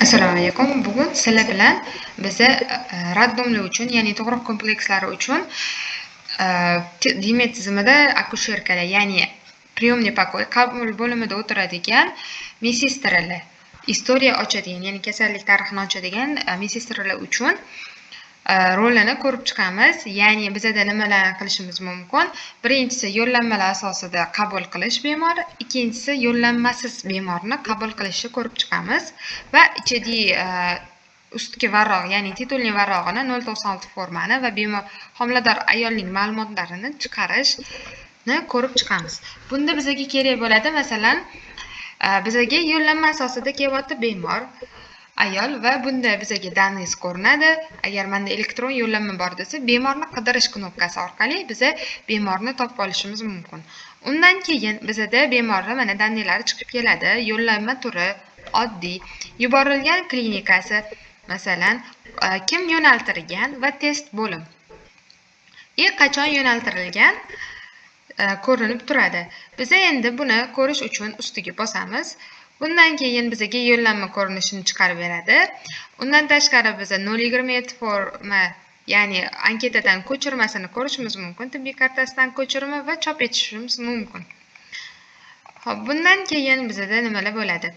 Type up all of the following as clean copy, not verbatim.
Assalomu alaykum. Bugun sizlar bilan biza raddomlar uchun, ya'ni tug'ruq komplekslari uchun Demet tizimida akusherkalar, ya'ni priyomniy pokoy qabul bo'limida o'tiradigan medsestralar, istoriya ochadigan, ya'ni kasallik tarixini ochadigan medsestralar uchun rolini ko'rib chiqamiz. Ya'ni bizada nimalarni qilishimiz mumkin? Birinchisi yo'llanmalar asosida qabul qilish bemor, ikkinchisi yo'llanmasiz bemorni qabul qilishni ko'rib chiqamiz va ichidagi ustki varroq, ya'ni titulning varrog'ini 096 formani va bemor homilador ayolning ma'lumotlarini chiqarishni ko'rib chiqamiz. Bunda bizga kerak bo'ladi, masalan, bizga yo'llanma asosida kelyapti bemor ayol va bunda bizga dangiz ko'rinadi. Agar menda elektron yo'llanma bor desa, bemorni qidirish knopkasi orqali biza bemorni topib olishimiz mumkin. Undan keyin bizada bemorning mana danglari chiqib keladi. Yo'llanma turi oddiy, yuborilgan klinikasi, masalan, kim yo'naltirilgan va test bo'lim. Qachon yo'naltirilgan ko'rinib turadi. Biz endi buni ko'rish uchun ustiga bosamiz. Bundan keyin bizga yo'llanma ko'rinishini chiqarib beradi. Undan tashqari biz 027 forma, ya'ni anketadan ko'chirmasini ko'rishimiz mumkin, tibbiy kartasidan ko'chirma va chop etishimiz mumkin. Xo'p, bundan keyin bizda nimalar bo'ladi?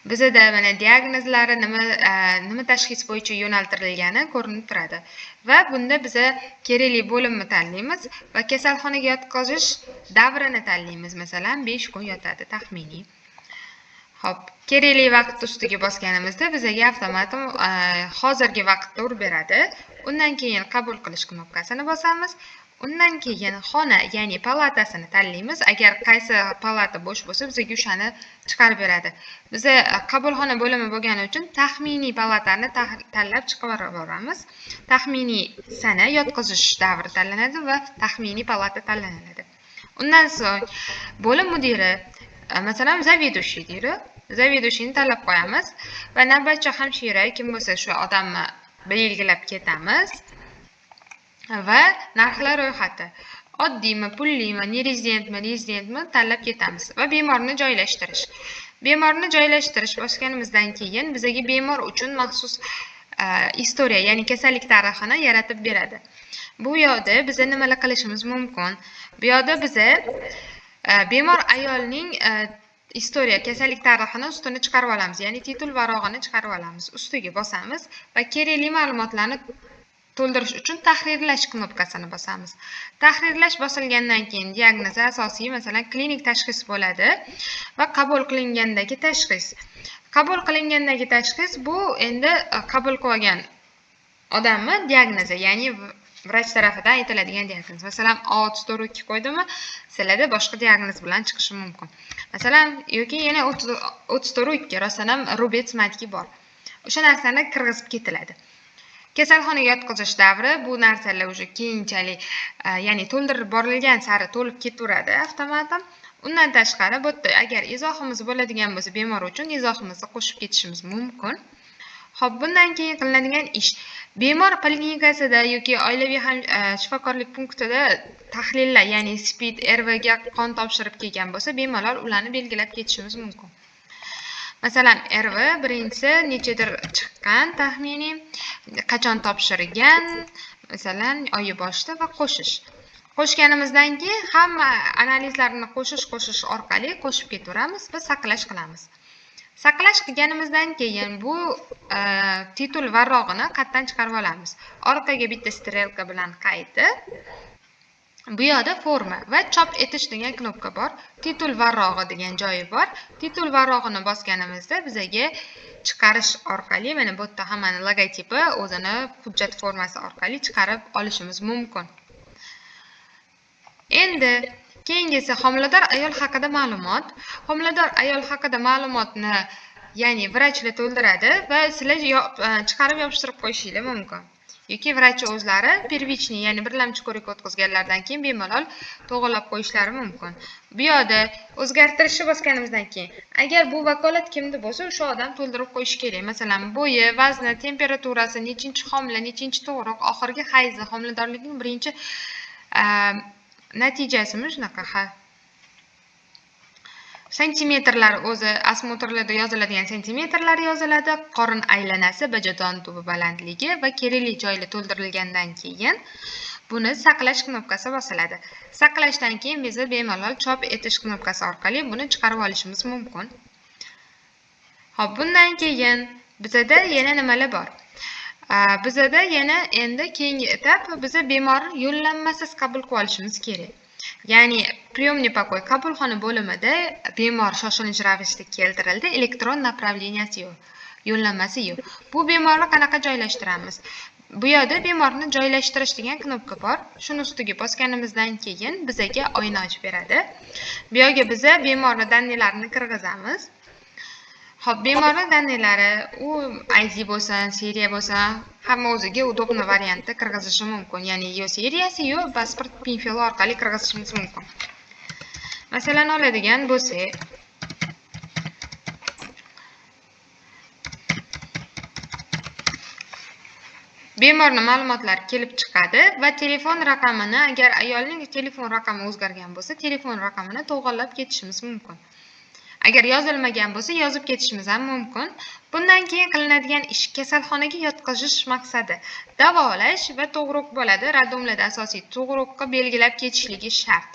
Bizda mana diagnozlari nima tashxis bo'yicha yo'naltirilgani ko'rinib turadi. Va bunda biz kerakli bo'limni tanlaymiz va kasalxonaga yotqizish davrini tanlaymiz. Masalan, 5 kun yotadi taxminiy. Xo'p, kerakli vaqt ustiga bosganimizda bizga avtomat hozirgi vaqtda urib beradi. Undan keyin qabul qilish knopkasini bosamiz. Undan keyin xona, ya'ni palatasini tanlaymiz. Agar qaysi palata bo'sh bo'lsa, bizga o'shani chiqarib beradi. Biz qabulxona bo'limi bo'lgani uchun taxminiy palatani tanlab chiqarib boramiz. Taxminiy sana, yotqizish davri tanlanadi va taxminiy palata tanlanadi. Undan so'ng bo'lim mudiri, masalan, zavedushiy deydi. Zavedushiyni tanlab qo'yamiz va navbatchi hamshira kim bo'lsa shu odamni belgilab ketamiz va narxlar ro'yxati oddiymi, pullimi, nerezidentmi, rezidentmi tanlab ketamiz va bemorni joylashtirish. Bemorni joylashtirish bosganimizdan keyin bizga bemor uchun maxsus istoriya, ya'ni kasallik tarixini yaratib beradi. Bu yoqda biz nimalar qilishimiz mumkin? Bu yoqda biz bemor ayolning istoriya, kasallik tarixini ustini chiqarib olamiz, ya'ni titul varog'ini chiqarib olamiz. Ustiga bosamiz va kerakli ma'lumotlarni to'ldirish uchun tahrirlash knopkasini bosamiz. Tahrirlash bosilgandan keyin diagnoz asosiy, masalan, klinik tashxis bo'ladi va qabul qilingandagi tashxis. Qabul qilingandagi tashxis bu endi qabul qilgan odamni diagnozi, ya'ni vrach tarafidan aytiladigan diagnoz. Masalan, A342 qo'ydimi, sizlarda boshqa diagnoz bilan chiqishi mumkin. Masalan, yoki yana 32 rostdan ham rubets matki bor. O'sha narsani kirgizib ketiladi. Kasalxonaga yotqizish davri bu narsalar o'sha keyinchalik, ya'ni to'ldirib borilgan sari to'lib ketaveradi avtomatam. Undan tashqari, bu yerda agar izohimiz bo'ladigan bo'lsa, bemor uchun izohimizni qo'shib ketishimiz mumkin. Xo'p, bundan keyin qilinadigan ish. Bemor poliklinikasida yoki oilaviy shifokorlik punktida tahlillar, ya'ni SPID, RV ga qon topshirib kelgan bo'lsa, bemalol ularni belgilab ketishimiz mumkin. Masalan, RV birinchisi nechadir chiqqan taxminiy, qachon topshirgan, masalan, oyi boshida va qo'shish. Qo'shganimizdan keyin hamma analizlarni qo'shish orqali qo'shib ketaveramiz va saqlash qilamiz. Saqlash qilganimizdan keyin bu titul varrog'ini qayerdan chiqarib olamiz. Orqaga bitta strelka bilan qaytdi. Bu yoqda forma va chop etish degan knopka bor. Titul varrog'i degan joyi bor. Titul varrog'ini bosganimizda bizga chiqarish orqali, mana bu yerda hammaning logotipi, o'zini hujjat formasi orqali chiqarib olishimiz mumkin. Endi keyingisi homilador ayol haqida ma'lumot. Homilador ayol haqida ma'lumotni, ya'ni vrachlar to'ldiradi va sizlar chiqarib yopishtirib qo'yishingiz mumkin. Yoki vrach o'zlari первичный, ya'ni birlamchi ko'rik o'tkazganlardan keyin bemalol to'g'rilab qo'yishlari mumkin. Bu yoqda o'zgartirishni bosganimizdan keyin, agar bu vakolat kimda bo'lsa, o'sha odam to'ldirib qo'yish kerak. Masalan, bo'yi, vazni, temperaturasi, nechinchi homila, nechinchi tug'ruq, oxirgi hayzi, homiladorlikning birinchi natijasimi shunaqa, santimetrlar o'zi osmotrlarda yoziladigan santimetrlar yoziladi. Qorin aylanasi, bajajon tubi balandligi va kerakli joylar to'ldirilgandan keyin buni saqlash knopkasi bosiladi. Saqlashdan keyin biz bemalol chop etish knopkasi orqali buni chiqarib olishimiz mumkin. Xo'p, bundan keyin bizda yana nimalar bor? Bizda yana endi keyingi etap biza bemor yo'llanmasiz qabul qilib olishimiz kerak. Ya'ni приемный покой qabulxona bo'limida bemor shoshilinch ravishda keltirildi, elektron направленияsi yo'q, yo'llanmasi yo'q. Bu bemorni qanaqa joylashtiramiz? Bu yerda bemorni joylashtirish degan knopka bor. Shuni ustiga bosganimizdan keyin bizga oyna ochib beradi. Bu yerga biza bemorni daniyalarini kirgizamiz. Xo'p, bemorni danilari u ID bo'lsin, seriya bo'lsin, hamma o'ziga udobni variantda kirgizishi mumkin. Ya'ni yo seriyasi, yo pasport pinfil orqali kirgizishimiz mumkin. Masalan, oladigan bo'lsak, bemorning ma'lumotlari kelib chiqadi va telefon raqamini, agar ayolning telefon raqami o'zgargan bo'lsa, telefon raqamini to'g'irlab ketishimiz mumkin. Agar yozilmagan bo'lsa, yozib ketishimiz ham mumkin. Bundan keyin qilinadigan ish kasalxonaga yotqizish maqsadi davolash va tug'ruq bo'ladi. Radomlarda asosiy tug'ruqqa belgilab ketishligi shart.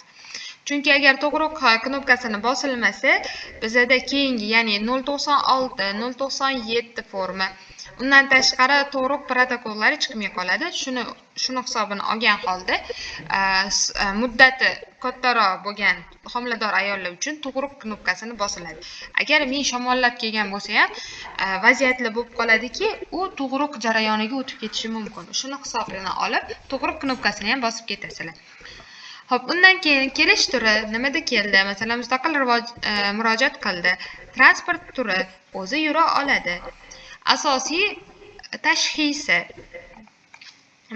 Chunki agar tug'ruq knopkasini bosilmasa, bizda keyingi, ya'ni 096, 097 forma, undan tashqari tug'ruq protokollari chiqmay qoladi. Shuni hisobini olgan holda muddati kattaroq bo'lgan homilador ayollar uchun tug'ruq knopkasini bosiladi. Agar men shamollab kelgan bo'lsa ham vaziyatli bo'lib qoladiki, u tug'ruq jarayoniga o'tib ketishi mumkin. Shuni hisobini olib, tug'ruq knopkasini ham bosib ketasizlar. Xo'p, undan keyin kelish turi nimada keldi? Masalan, mustaqil murojaat qildi. Transport turi o'zi yura oladi. Asosiy tashxisi.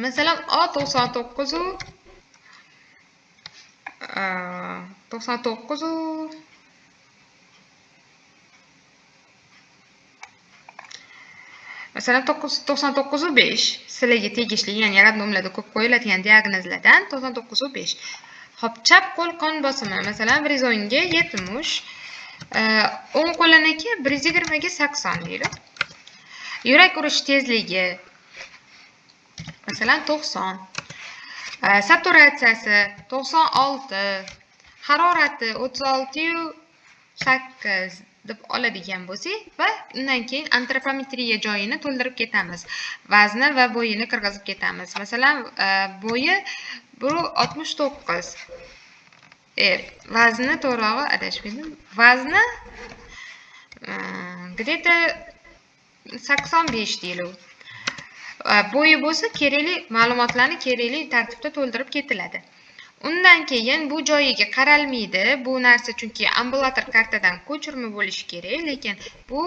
Masalan, A99 Masalan 99.5 sizlarga tegishli, ya'ni randomlarda ko'p qo'yiladigan diagnozlardan 99.5. Xo'p, chap qo'l qon bosimi, masalan, bir zonga 70, o'ng qo'liniki 120 ga 80 deydi. Yurak urish tezligi masalan 90, saturatsiyasi 96, harorati 36.8 deb oladigan bo'lsak va undan keyin antropometriya joyini to'ldirib ketamiz. Vazni va bo'yini kirgizib ketamiz. Masalan, bo'yi 169. Vazni to'g'rog'i adashmadim. Vazni где-то 85 deyiladi. Bo'yi bo'lsa kerakli ma'lumotlarni kerakli tartibda to'ldirib ketiladi. Undan keyin bu joyiga qaralmaydi. Bu narsa chunki ambulator kartadan ko'chirma bo'lishi kerak, lekin bu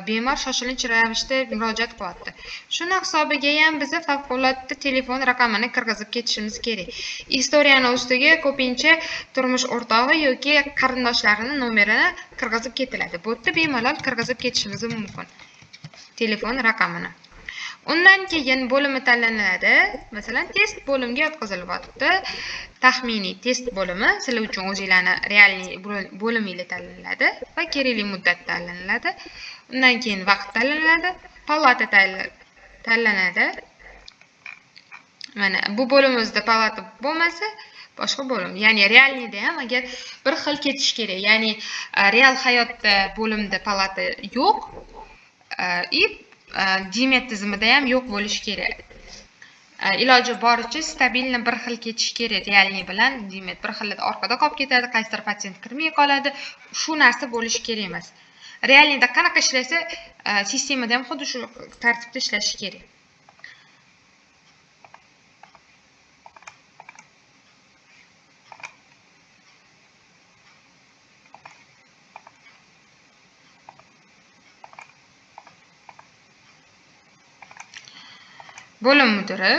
bemor shoshilinch ravishda murojaat qilyapti. Shuni hisobiga ham biz favqulodda telefon raqamini kirgizib ketishimiz kerak. Istoriyani ustiga ko'pincha turmush o'rtog'i yoki qarindoshlarining nomerini kirgizib ketiladi. Bu yerda bemalol kirgizib ketishimiz mumkin. Telefon raqamini. Undan keyin bo'limi tanlanadi. Masalan, test bo'limiga yotqizilyapti. Taxminiy test bo'limi sizlar uchun o'zingizlarni realniy bo'limingiz tanlanadi va kerakli muddat tanlanadi. Undan keyin vaqt tanlanadi, palata tanlanadi. Mana bu bo'limimizda palata bo'lmasa, boshqa bo'lim, ya'ni realniyda ham agar bir xil ketish kerak, ya'ni real hayotda bo'limda palata yo'q, dimet tizimida ham yo'q bo'lishi kerak. Iloji boricha stabilni bir xil ketish kerak. Realniy bilan dimet bir xil orqada qolib ketadi, qaysidir patsient kirmay qoladi. Shu narsa bo'lishi kerak emas. Realniyda qanaqa ishlasa, sistemada ham xuddi shu tartibda ishlashi kerak. Bo'lim mudiri,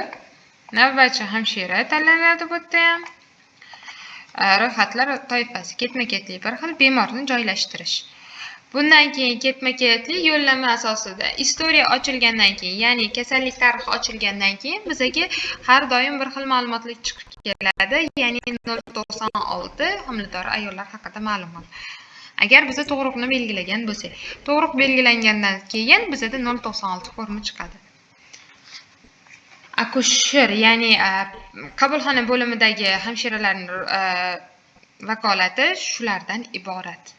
navbatchi hamshira tanlanadi bu yerda ham. Ro'yxatlar toifasi ketma-ketlik bir xil bemorni joylashtirish. Bundan keyin ketma-ketlik yo'llanma asosida istoriya ochilgandan keyin, ya'ni kasallik tarixi ochilgandan keyin bizga har doim bir xil ma'lumotlar chiqib keladi, ya'ni 096 homilador ayollar haqida ma'lumot. Agar biz tug'ruqni belgilagan bo'lsak, tug'ruq belgilangandan keyin bizda 096 formi chiqadi. Akusher, ya'ni qabulxona bo'limidagi hamshiralarning vakolati shulardan iborat.